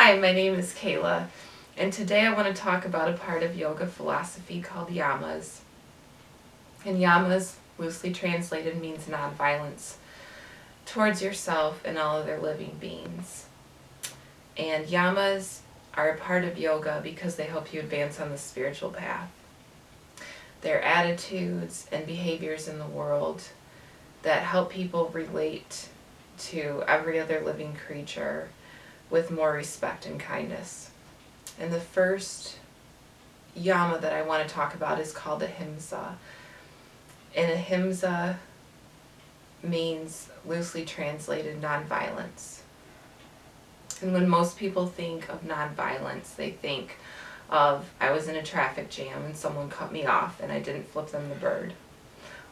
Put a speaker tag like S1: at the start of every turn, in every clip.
S1: Hi, my name is Kayla, and today I want to talk about a part of yoga philosophy called yamas. And yamas, loosely translated, means nonviolence towards yourself and all other living beings. And yamas are a part of yoga because they help you advance on the spiritual path. They're attitudes and behaviors in the world that help people relate to every other living creature with more respect and kindness. And the first yama that I want to talk about is called Ahimsa. And Ahimsa means, loosely translated, nonviolence. And when most people think of nonviolence, they think of, I was in a traffic jam and someone cut me off and I didn't flip them the bird.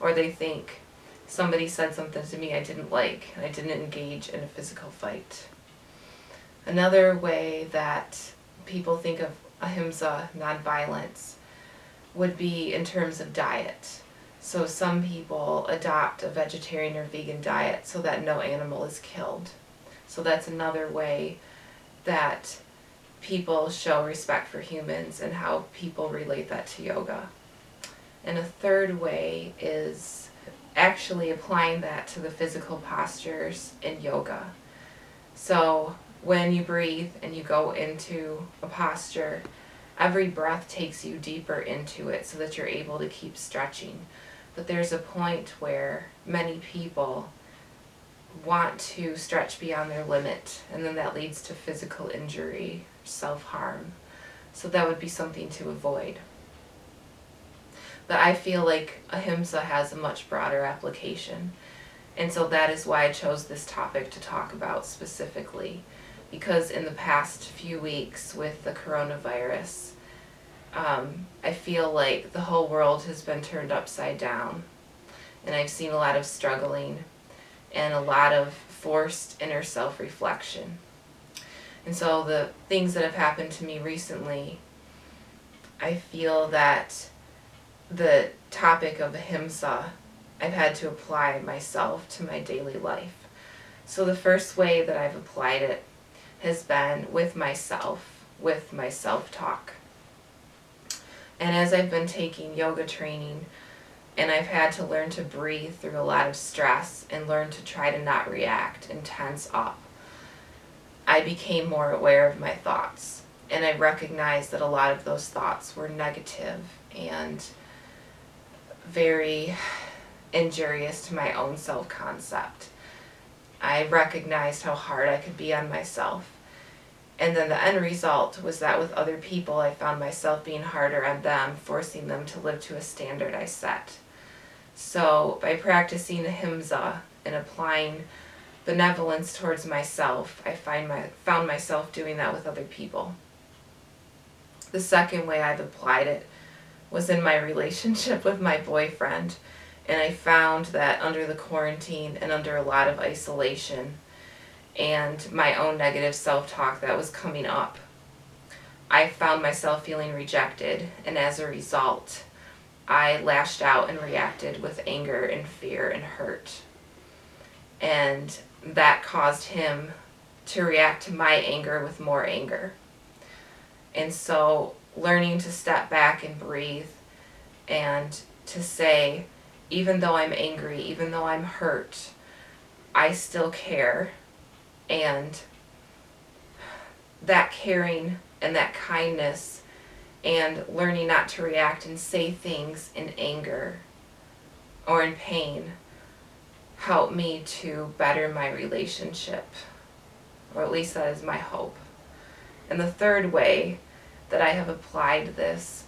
S1: Or they think somebody said something to me I didn't like and I didn't engage in a physical fight. Another way that people think of ahimsa, nonviolence, would be in terms of diet. So some people adopt a vegetarian or vegan diet so that no animal is killed. So that's another way that people show respect for humans and how people relate that to yoga. And a third way is actually applying that to the physical postures in yoga. So when you breathe and you go into a posture, every breath takes you deeper into it so that you're able to keep stretching. But there's a point where many people want to stretch beyond their limit, and then that leads to physical injury, self-harm. So that would be something to avoid. But I feel like ahimsa has a much broader application. And so that is why I chose this topic to talk about specifically. Because in the past few weeks with the coronavirus, I feel like the whole world has been turned upside down. And I've seen a lot of struggling and a lot of forced inner self-reflection. And so the things that have happened to me recently, I feel that the topic of ahimsa I've had to apply myself to my daily life. So the first way that I've applied it has been with myself, with my self-talk. And as I've been taking yoga training and I've had to learn to breathe through a lot of stress and learn to try to not react and tense up, I became more aware of my thoughts. And I recognized that a lot of those thoughts were negative and very injurious to my own self-concept. I recognized how hard I could be on myself. And then the end result was that with other people, I found myself being harder on them, forcing them to live to a standard I set. So by practicing ahimsa and applying benevolence towards myself, I found myself doing that with other people. The second way I've applied it was in my relationship with my boyfriend. And I found that under the quarantine and under a lot of isolation and my own negative self-talk that was coming up, I found myself feeling rejected. And as a result, I lashed out and reacted with anger and fear and hurt. And that caused him to react to my anger with more anger. And so learning to step back and breathe and to say, even though I'm angry, even though I'm hurt, I still care. And that caring and that kindness and learning not to react and say things in anger or in pain helped me to better my relationship. Or at least that is my hope. And the third way that I have applied this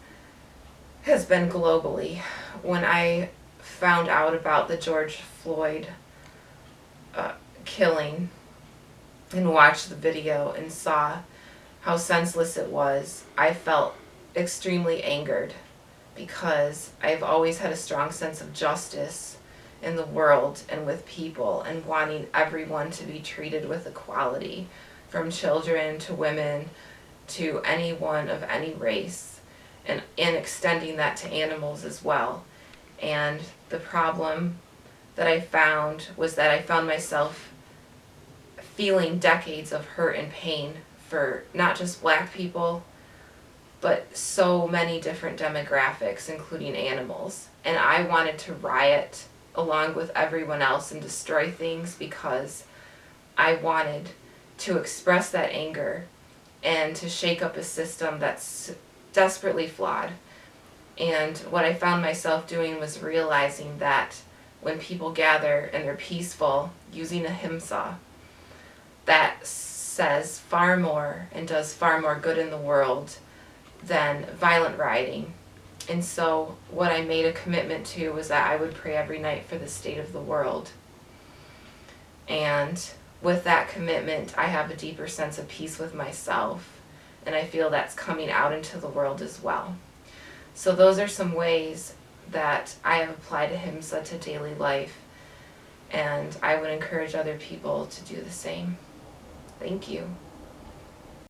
S1: has been globally. When I found out about the George Floyd killing and watched the video and saw how senseless it was, I felt extremely angered because I've always had a strong sense of justice in the world and with people and wanting everyone to be treated with equality, from children to women to anyone of any race, and extending that to animals as well. And the problem that I found was that I found myself feeling decades of hurt and pain for not just black people, but so many different demographics, including animals. And I wanted to riot along with everyone else and destroy things because I wanted to express that anger and to shake up a system that's desperately flawed. And what I found myself doing was realizing that when people gather and they're peaceful using Ahimsa, that says far more and does far more good in the world than violent rioting. And so what I made a commitment to was that I would pray every night for the state of the world. And with that commitment, I have a deeper sense of peace with myself, and I feel that's coming out into the world as well. So those are some ways that I have applied Ahimsa to daily life, and I would encourage other people to do the same. Thank you.